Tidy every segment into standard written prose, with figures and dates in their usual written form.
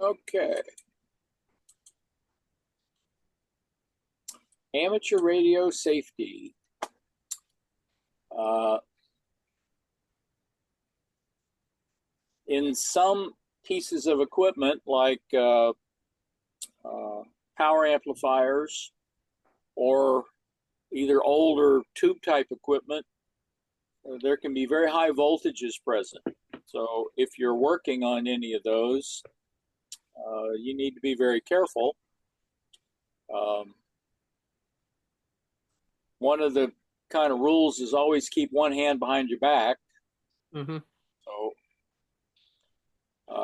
Okay. Amateur radio safety. Uh, in some pieces of equipment, like uh, power amplifiers or either older tube type equipment, there can be very high voltages present. So if you're working on any of those, you need to be very careful. Um, One of the kind of rules is always keep one hand behind your back. Hmm. So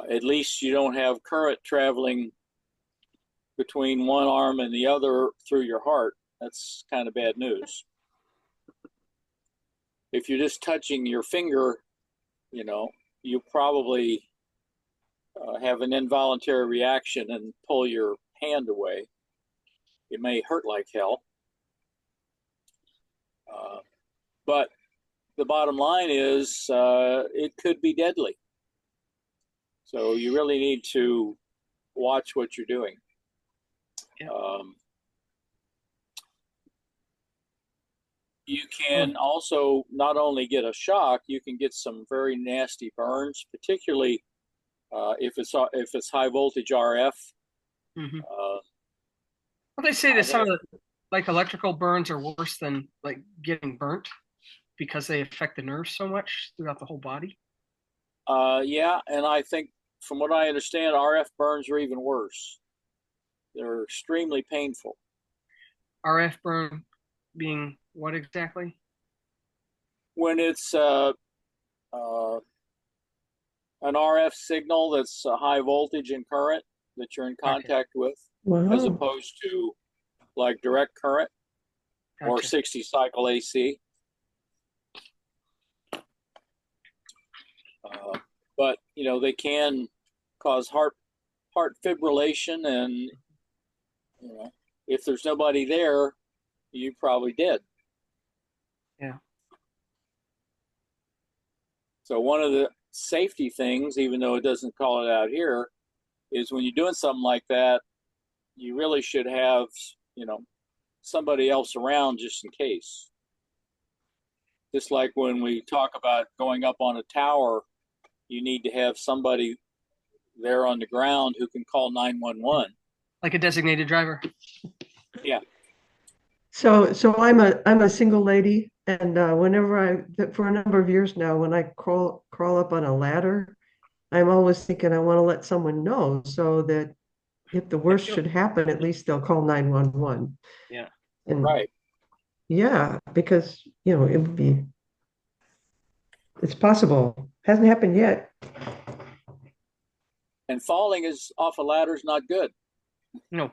at least you don't have current traveling between one arm and the other through your heart. That's kind of bad news. If you're just touching your finger, you probably have an involuntary reaction and pull your hand away. It may hurt like hell. Uh, but the bottom line is it could be deadly. So you really need to watch what you're doing. Yeah. Um, you can also not only get a shock, you can get some very nasty burns, particularly if it's high voltage RF. Hmm. Uh, Well, they say I that some of have, the like electrical burns are worse than like getting burnt because they affect the nerves so much throughout the whole body. yeah, and I think from what I understand, RF burns are even worse. They're extremely painful. RF burn being what exactly? When it's uh, an RF signal that's a high voltage and current that you're in Okay, contact with, as Wow. opposed to like direct current or gotcha. 60 cycle AC. Uh, but they can cause heart fibrillation, and if there's nobody there, you probably did. Yeah. So one of the safety things, even though it doesn't call it out here, is when you're doing something like that, you really should have somebody else around just in case. Just like when we talk about going up on a tower, you need to have somebody there on the ground who can call 911. Like a designated driver. Yeah. So I'm a single lady, and whenever for a number of years now, when I crawl up on a ladder, I'm always thinking I want to let someone know so that if the worst should happen, at least they'll call 911. Yeah. And Right. yeah, because it would be it's possible. Hasn't happened yet. And falling is off a ladder is not good. No,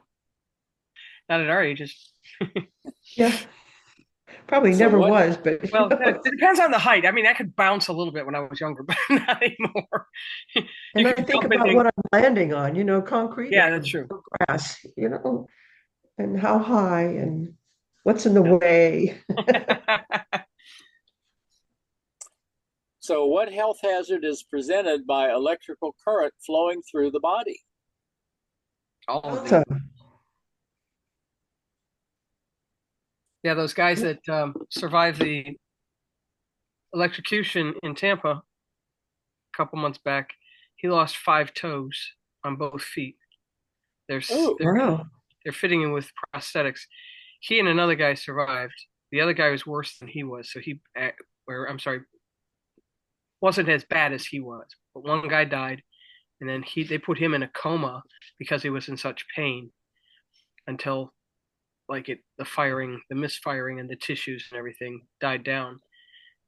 not at our ages. Yeah, probably So never what was, but Well, it depends on the height. I mean, I could bounce a little bit when I was younger, but not anymore. You and I could think bump about into. what I'm landing on, concrete Yeah, that's true. or grass, and how high and what's in the way. so what health hazard is presented by electrical current flowing through the body? All of these. So, Yeah, those guys that survived the electrocution in Tampa a couple months back, he lost 5 toes on both feet. They're Oh, they're wow. they're fitting him with prosthetics. He and another guy survived. The other guy was worse than he was, so or I'm sorry, wasn't as bad as he was. But one guy died, and then they put him in a coma because he was in such pain until the misfiring and the tissues and everything died down.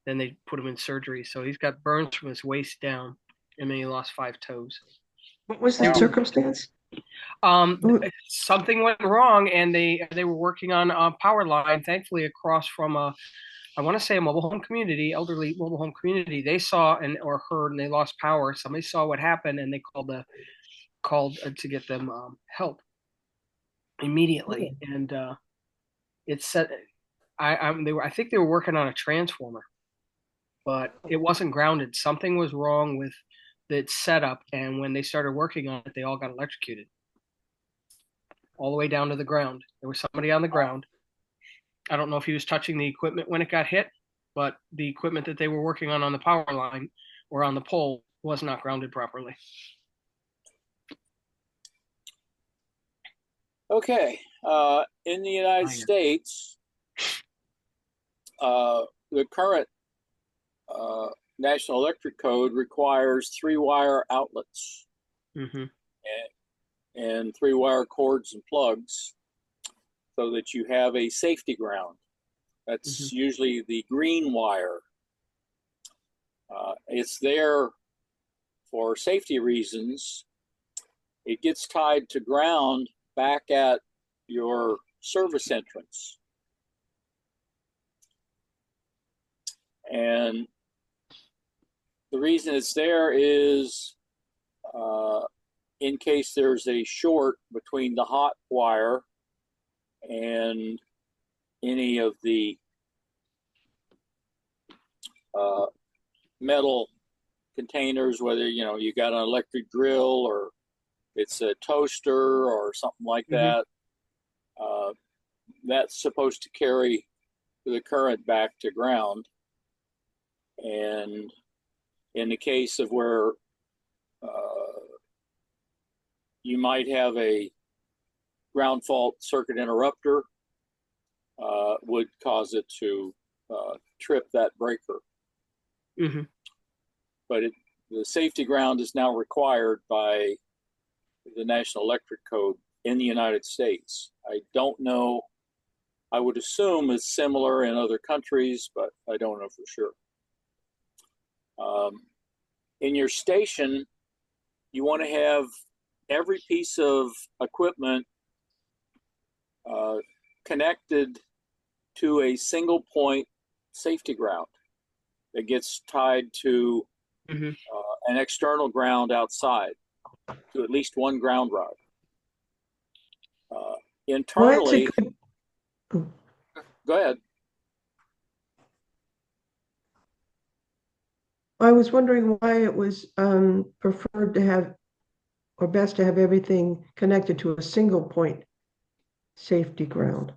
Then they put him in surgery. So he's got burns from his waist down, and then he lost 5 toes. What was the They wow. were circumstance? something went wrong, and they were working on a power line. Thankfully, across from I want to say a mobile home community, elderly mobile home community. They saw and or heard, and they lost power. Somebody saw what happened, and they called to get them help immediately. And it said I think they were working on a transformer, but it wasn't grounded. Something was wrong with that's set up, and when they started working on it, they all got electrocuted all the way down to the ground. There was somebody on the ground. I don't know if he was touching the equipment when it got hit, but the equipment that they were working on the power line or on the pole was not grounded properly. Okay. In the United States, the current National Electric Code requires 3-wire outlets Mm-hmm. and 3-wire cords and plugs so that you have a safety ground. That's usually the green wire. It's there for safety reasons. It gets tied to ground back at your service entrance. And the reason it's there is in case there's a short between the hot wire and any of the metal containers, whether you got an electric grill or it's a toaster or something like that. That's supposed to carry the current back to ground. And in the case of where you might have a ground fault circuit interrupter, would cause it to trip that breaker. Mm-hmm. But the safety ground is now required by the National Electric Code in the United States. I don't know. I would assume it's similar in other countries, but I don't know for sure. In your station, you want to have every piece of equipment connected to a single point safety ground that gets tied to an external ground outside, to at least one ground rod. Internally, go ahead. I was wondering why it was preferred to have, or best to have everything connected to a single point safety ground.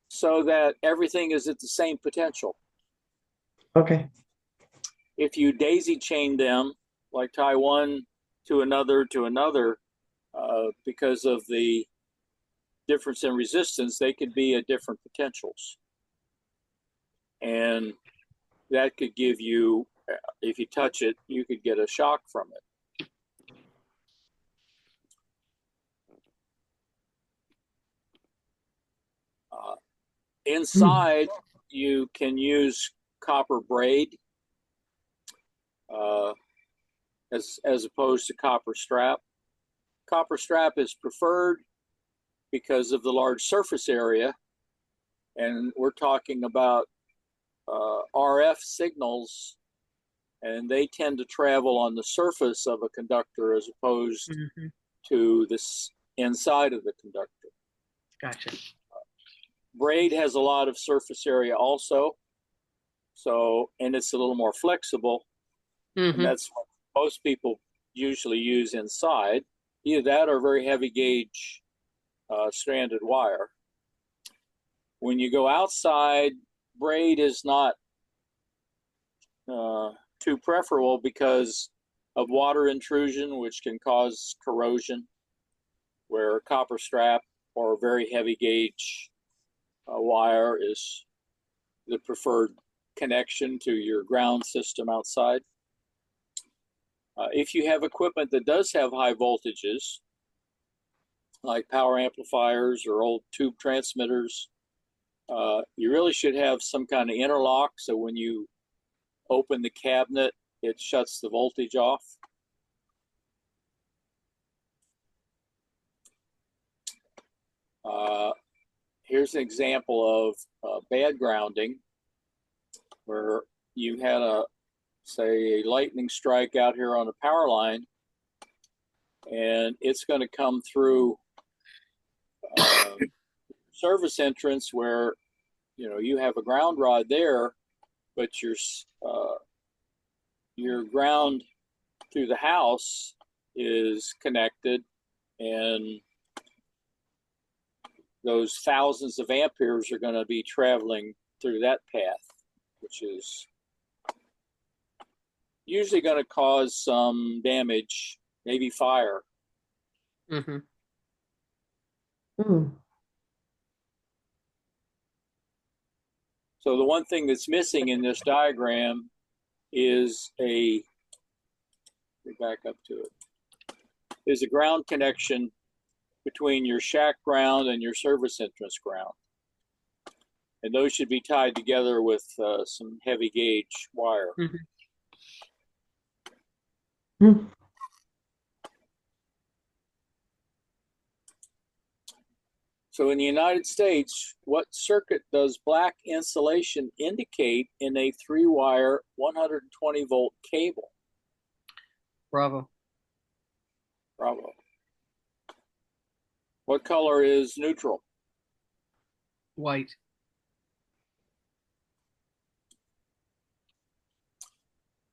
So that everything is at the same potential. Okay. If you daisy chain them, like tie one to another, because of the difference in resistance, they could be at different potentials. And that could give you, if you touch it, you could get a shock from it. Inside, you can use copper braid as opposed to copper strap. Copper strap is preferred because of the large surface area, and we're talking about RF signals, and they tend to travel on the surface of a conductor as opposed to this inside of the conductor. Gotcha. Braid has a lot of surface area also, and it's a little more flexible, and that's what most people usually use inside. Either that or very heavy gauge stranded wire. When you go outside, braid is not too preferable because of water intrusion, which can cause corrosion, where copper strap or very heavy gauge wire is the preferred connection to your ground system outside. If you have equipment that does have high voltages, like power amplifiers or old tube transmitters, you really should have some kind of interlock, so when you open the cabinet, it shuts the voltage off. Here's an example of bad grounding, where you had say a lightning strike out here on a power line, and it's going to come through service entrance where you have a ground rod there, but your ground through the house is connected, and those thousands of amperes are going to be traveling through that path, which is usually going to cause some damage, maybe fire. Mm-hmm. Hmm. So the one thing that's missing in this diagram is back up to it, is a ground connection between your shack ground and your service entrance ground. And those should be tied together with some heavy gauge wire. Mm-hmm. Hmm. So in the United States, what circuit does black insulation indicate in a 3-wire 120-volt cable? Bravo. Bravo. What color is neutral? White.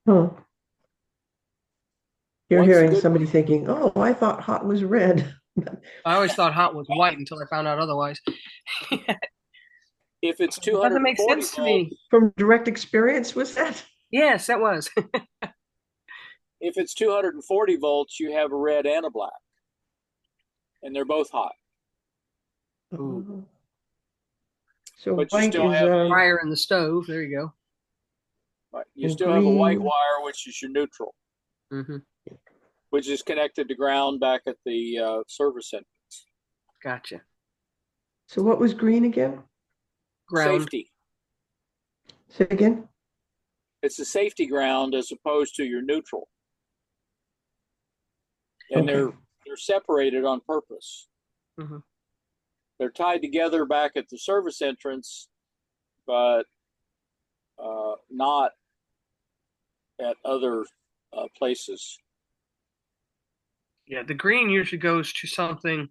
Huh. You're What's hearing good? somebody thinking, "Oh, I thought hot was red." I always thought hot was white until I found out otherwise. If it's It doesn't make 240 sense to me. volts, From direct experience, was that? Yes, that was. if it's 240 volts, you have a red and a black, and they're both hot. Ooh. So But you white still is have Fire in the stove. There you go. Right. You and still have a white green. wire, which is your neutral, Mm-hmm. which is connected to ground back at the service center. Gotcha. So what was green again? Ground. Safety. Say again. It's a safety ground as opposed to your neutral, and Okay. they're separated on purpose. Mm-hmm. They're tied together back at the service entrance, but not at other places. Yeah, the green usually goes to something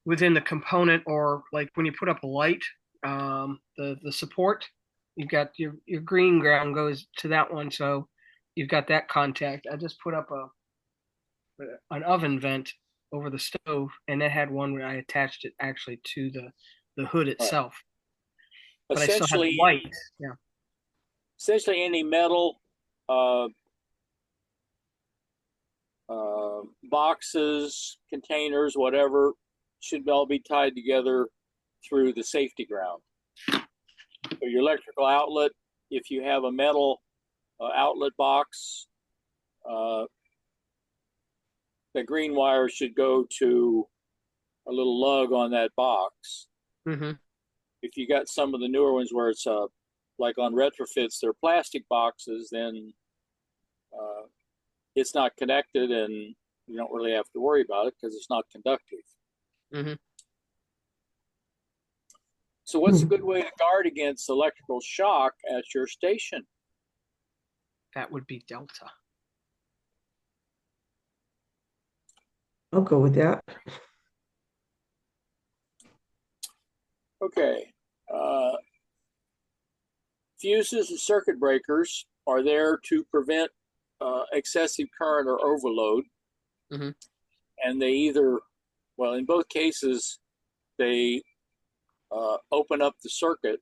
within the component, or like when you put up a light, the support. You've got your green ground goes to that one, so you've got that contact. I just put up an oven vent over the stove, and it had one where I attached it actually to the hood Right. itself. But I still have the Essentially, white. Yeah. essentially any metal boxes, containers, whatever, should all be tied together through the safety ground. So your electrical outlet, if you have a metal outlet box, the green wire should go to a little lug on that box. Mm-hmm. If you got some of the newer ones where it's like on retrofits, they're plastic boxes, then it's not connected and you don't really have to worry about it because it's not conductive. Mm-hmm. So what's a good way to guard against electrical shock at your station? That would be Delta. I'll go with that. Okay. Fuses and circuit breakers are there to prevent excessive current or overload. Mm-hmm. And they either, well, in both cases, they open up the circuit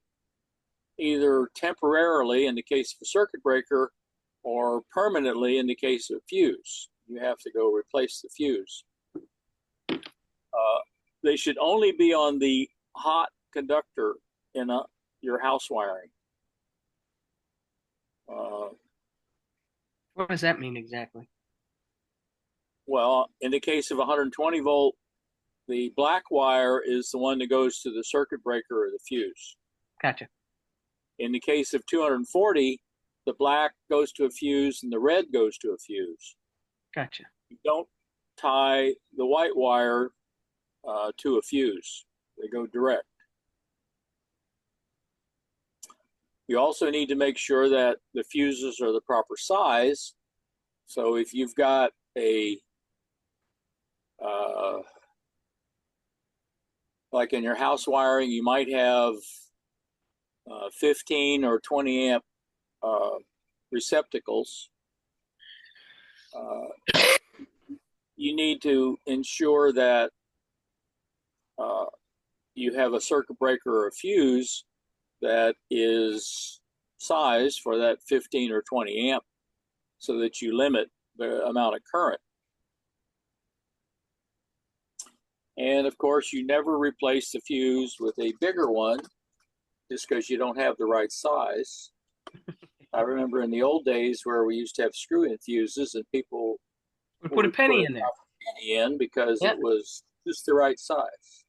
either temporarily in the case of a circuit breaker or permanently in the case of a fuse. You have to go replace the fuse. They should only be on the hot conductor in your house wiring. What does that mean exactly? Well, in the case of 120 volt, the black wire is the one that goes to the circuit breaker or the fuse. Gotcha. In the case of 240, the black goes to a fuse and the red goes to a fuse. Gotcha. You don't tie the white wire to a fuse. They go direct. You also need to make sure that the fuses are the proper size. So if you've got a like in your house wiring, you might have 15 or 20 amp receptacles. you need to ensure that you have a circuit breaker or a fuse that is sized for that 15 or 20 amp so that you limit the amount of current. And of course, you never replace the fuse with a bigger one just because you don't have the right size. I remember in the old days where we used to have screw-in fuses and people We put a penny in there. penny in because Yep. it was just the right size.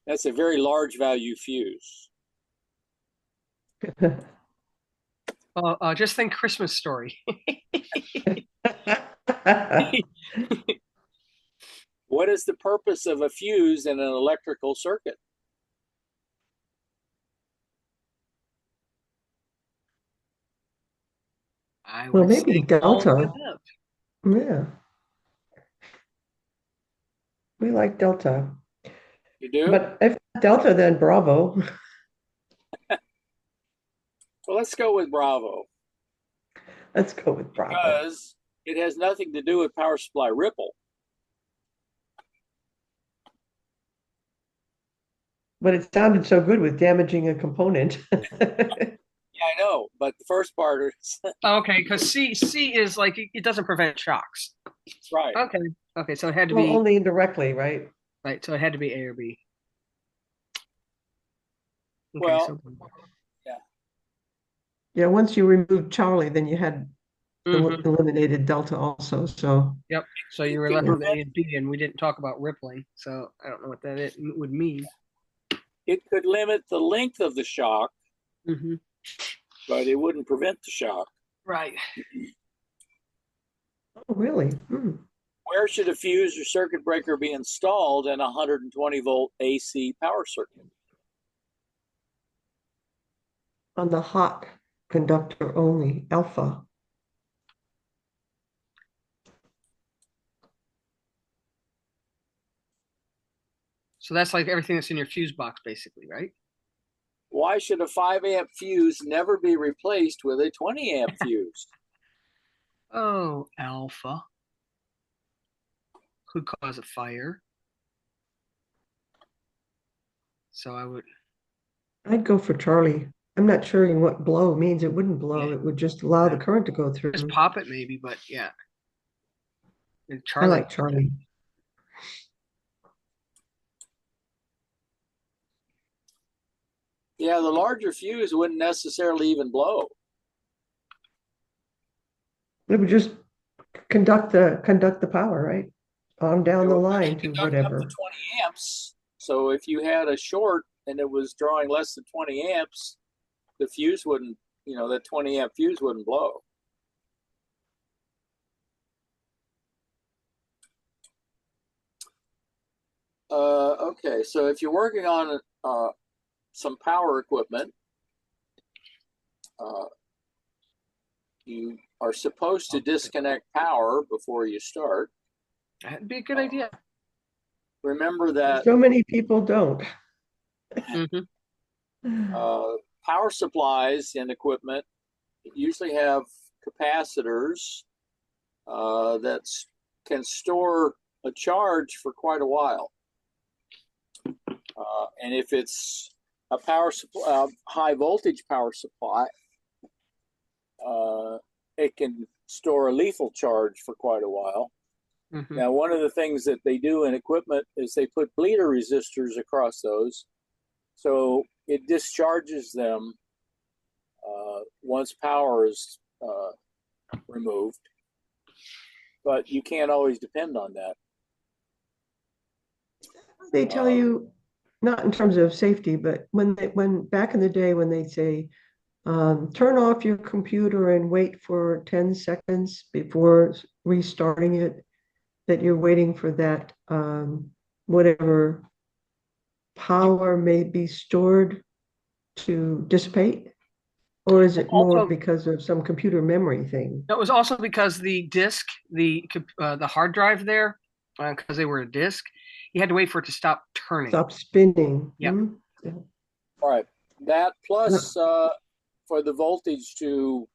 That's a very large value fuse. Just think Christmas Story. What is the purpose of a fuse in an electrical circuit? I Well, would maybe say all Delta. the above. Yeah, we like Delta. You do? But if not Delta, then Bravo. Well, let's go with Bravo Let's go with Bravo. because it has nothing to do with power supply ripple. But it sounded so good with damaging a component. Yeah, I know, but the first part is Okay, because C is like it doesn't prevent shocks. right. Okay, so it had to Well, be only indirectly, right? right. So it had to be A or B. Okay, Well, so Yeah, once you removed Charlie, then you had Mhm. eliminated Delta also. So Yep. So you It were could left with prevent- A and B, and we didn't talk about rippling. So I don't know what would mean. it could limit the length of the shock, Mm-hmm. but it wouldn't prevent the shock. Right. oh, really? Where should a fuse or circuit breaker be installed in a 120 volt AC power circuit? On the hot conductor only, alpha. So that's like everything that's in your fuse box, basically, right? Why should a 5 amp fuse never be replaced with a 20 amp fuse? Oh, alpha could cause a fire. So I'd go for Charlie. I'm not sure what blow means. It wouldn't blow. Yeah. It would just allow the current to go through. just pop it maybe, but yeah. And I Charlie, like Charlie. Yeah, the larger fuse wouldn't necessarily even blow. It would just conduct the power, right? On down It the would line to conduct up whatever. to 20 amps. So if you had a short and it was drawing less than 20 amps, the fuse wouldn't, that 20 amp fuse wouldn't blow. Okay, so if you're working on some power equipment, you are supposed to disconnect power before you start. that'd be a good idea. Remember that So many people don't. Mm-hmm. power supplies and equipment usually have capacitors that can store a charge for quite a while. And if it's a power supply, high voltage power supply, it can store a lethal charge for quite a while. Mm-hmm. Now, one of the things that they do in equipment is they put bleeder resistors across those, so it discharges them once power is removed. But you can't always depend on that. They tell you, not in terms of safety, but when back in the day when they say, turn off your computer and wait for 10 seconds before restarting it, that you're waiting for that whatever power may be stored to dissipate? Or is it more Also- because of some computer memory thing? That was also because the disk, the hard drive there, because they were a disk, you had to wait for it to stop turning. Stop spinning. Yep. All right. That plus for the voltage to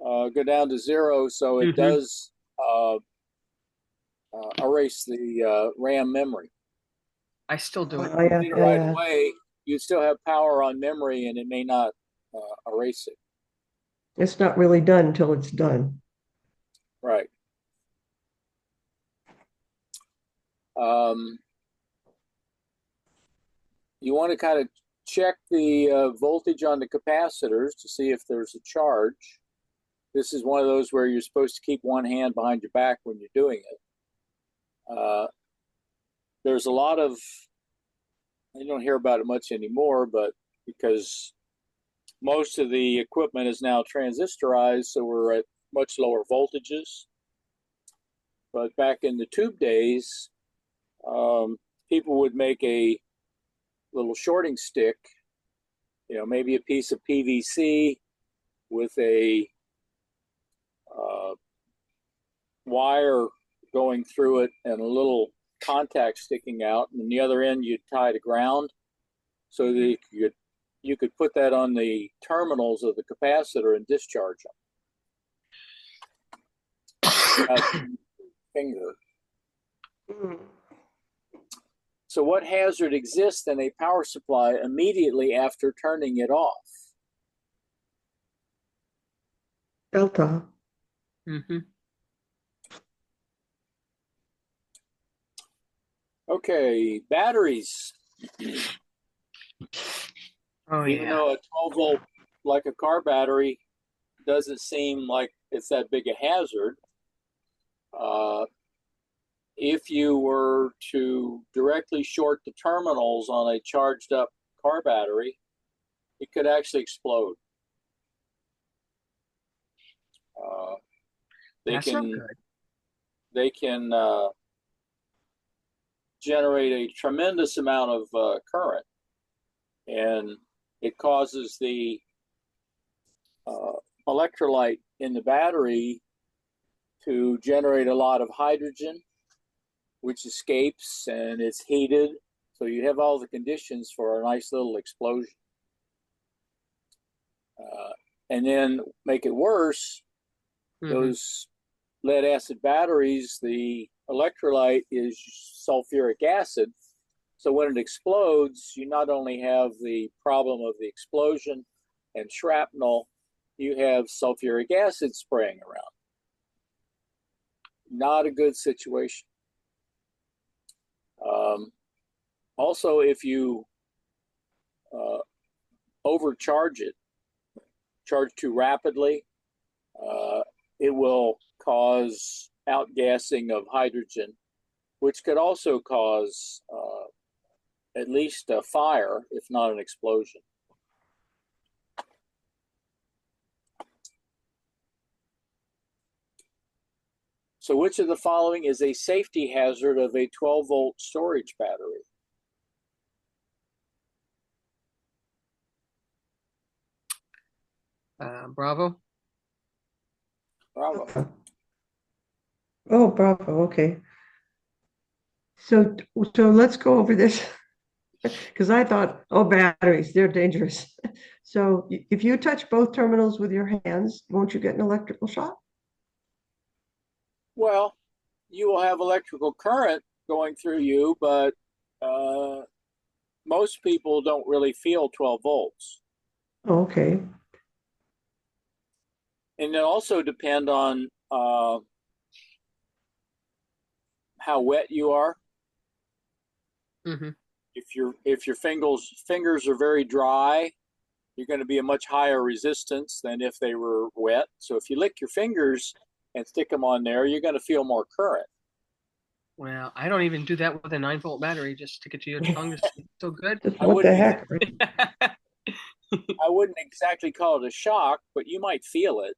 go down to zero, so it Hmm. does erase the RAM memory. I still do it. Oh, If you yeah, did it yeah, right yeah. away, you still have power on memory, and it may not erase it. It's not really done until it's done. Right. Um, you want to kind of check the voltage on the capacitors to see if there's a charge. This is one of those where you're supposed to keep one hand behind your back when you're doing it. There's a lot of, you don't hear about it much anymore, but because most of the equipment is now transistorized, so we're at much lower voltages. But back in the tube days, people would make a little shorting stick, maybe a piece of PVC with a uh, wire going through it and a little contact sticking out, and the other end you'd tie to ground so that you could put that on the terminals of the capacitor and discharge them. Finger. Mm. So, what hazard exists in a power supply immediately after turning it off? Delta. Hmm. Okay, batteries. Oh Even yeah. though a 12 volt, like a car battery, doesn't seem like it's that big a hazard, uh, if you were to directly short the terminals on a charged up car battery, it could actually explode. Uh, they That's not can good. they can generate a tremendous amount of current, and it causes the uh, electrolyte in the battery to generate a lot of hydrogen, which escapes and it's heated. So you have all the conditions for a nice little explosion. Uh, and then make it worse, Hmm. those lead acid batteries, the electrolyte is sulfuric acid. So when it explodes, you not only have the problem of the explosion and shrapnel, you have sulfuric acid spraying around. Not a good situation. Um, Also, if you uh, overcharge it, charge too rapidly, uh, it will cause outgassing of hydrogen, which could also cause at least a fire, if not an explosion. So, which of the following is a safety hazard of a 12-volt storage battery? Bravo. Bravo. Oh, bravo. Okay. So, so let's go over this because I thought, oh, batteries, they're dangerous. So if you touch both terminals with your hands, won't you get an electrical shock? Well, you will have electrical current going through you, but uh, most people don't really feel 12 volts. Oh, okay. And it also depend on how wet you are. Hmm. If your fingers are very dry, you're going to be a much higher resistance than if they were wet. So if you lick your fingers and stick them on there, you're going to feel more current. Well, I don't even do that with a 9 volt battery. Just stick it to your tongue. It's so good. Just I what the wouldn't heck, right? I wouldn't exactly call it a shock, but you might feel it.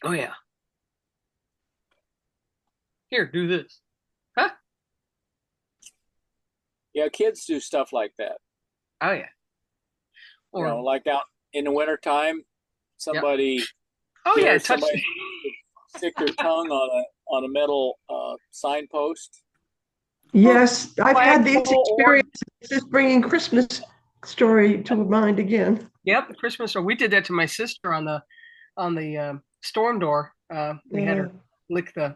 Oh yeah. Here, do this. Huh? Yeah, kids do stuff like that. Oh yeah. Or Like out in the wintertime, yep. somebody Oh yeah. Touch. somebody stick their tongue on a metal signpost. Or Yes, I've had these flagpole. Or experiences. Just bringing Christmas story to mind again. yep. Christmas. Or we did that to my sister on the on the storm door. We had Yeah. her lick the.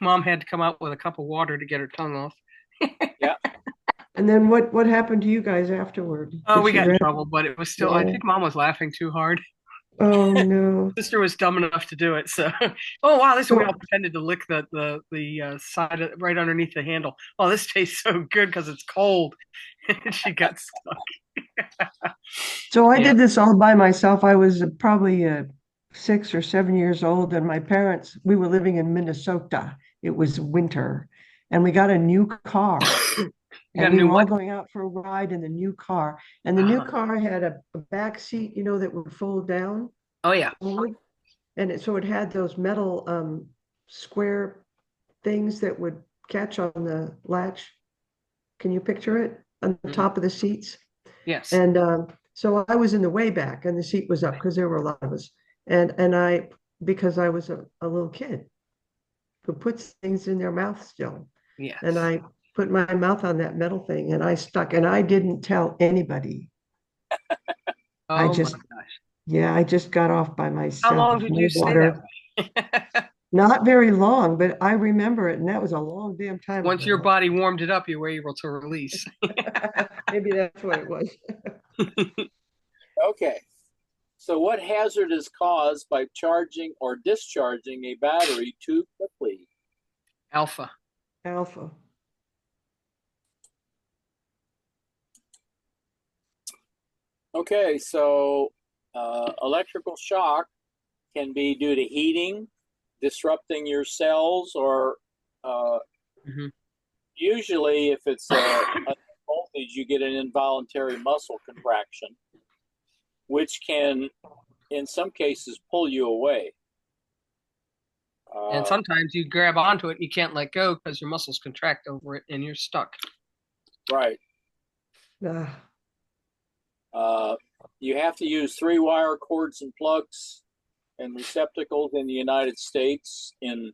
Mom had to come out with a cup of water to get her tongue off. Yeah. And then what happened to you guys afterward? Oh, Did we she got in ran? trouble, but it was still. I Yeah. think Mom was laughing too hard. Oh no. Sister was dumb enough to do it. So, oh wow, this we all So pretended to lick the side right underneath the handle. Oh, this tastes so good because it's cold. And she got stuck. so I Yeah. did this all by myself. I was probably 6 or 7 years old, and my parents, we were living in Minnesota. It was winter, and we got a new car. You And got a we new were all what? going out for a ride in the new car. And the new Uh-huh. car had a back seat, that would fold down Oh yeah. forward. And so it had those metal square things that would catch on the latch. Can you picture it on the Mhm. top of the seats? Yes. And so I was in the way back and the seat was up because there were a lot of us. And I, because I was a little kid who puts things in their mouth still. And Yes. I put my mouth on that metal thing and I stuck and I didn't tell anybody. I Oh my just, gosh. yeah, I just got off by How myself. long did No you stay that water, way? not very long, but I remember it. And that was a long damn time Once your ago. body warmed it up, you were able to release. Maybe that's what it was. Okay. So, what hazard is caused by charging or discharging a battery too quickly? Alpha. Alpha. Okay, so electrical shock can be due to heating, disrupting your cells, or uh, Hmm. usually, if it's a voltage, you get an involuntary muscle contraction, which can, in some cases, pull you away. And Uh, sometimes you grab onto it and you can't let go because your muscles contract over it and you're stuck. right. Ah, Uh, you have to use three wire cords and plugs and receptacles in the United States in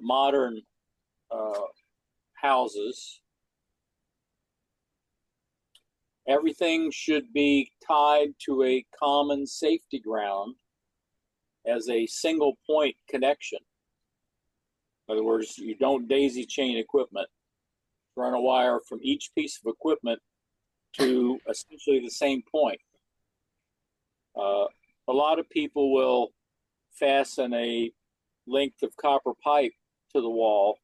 modern uh, houses. Everything should be tied to a common safety ground as a single point connection. In other words, you don't daisy chain equipment. Run a wire from each piece of equipment to essentially the same point. Uh, a lot of people will fasten a length of copper pipe to the wall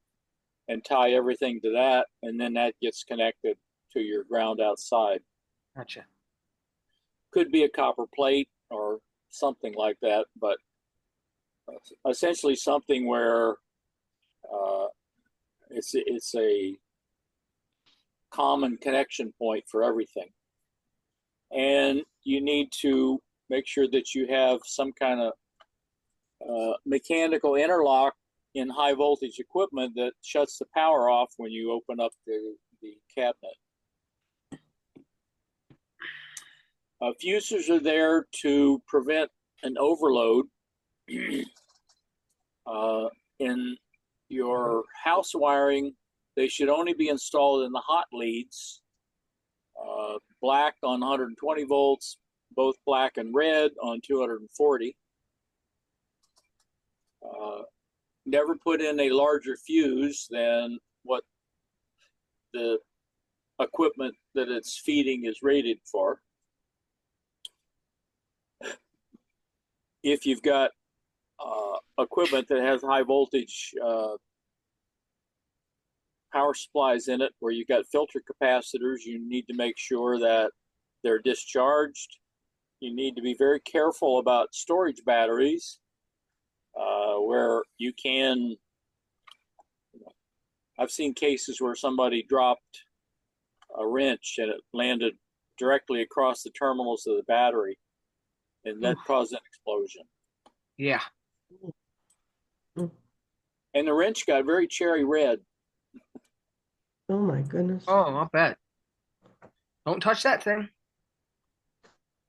and tie everything to that, and then that gets connected to your ground outside. Gotcha. Could be a copper plate or something like that, but essentially something where uh, it's a common connection point for everything. And you need to make sure that you have some kind of mechanical interlock in high voltage equipment that shuts the power off when you open up the cabinet. Fusers are there to prevent an overload. In your house wiring, they should only be installed in the hot leads, black on 120 volts, both black and red on 240. Never put in a larger fuse than what the equipment that it's feeding is rated for. If you've got equipment that has high voltage power supplies in it where you've got filter capacitors, you need to make sure that they're discharged. You need to be very careful about storage batteries where you can. I've seen cases where somebody dropped a wrench and it landed directly across the terminals of the battery, and that caused an explosion. Yeah. mm, And the wrench got very cherry red. oh my goodness. Oh, I'll bet. Don't touch that thing.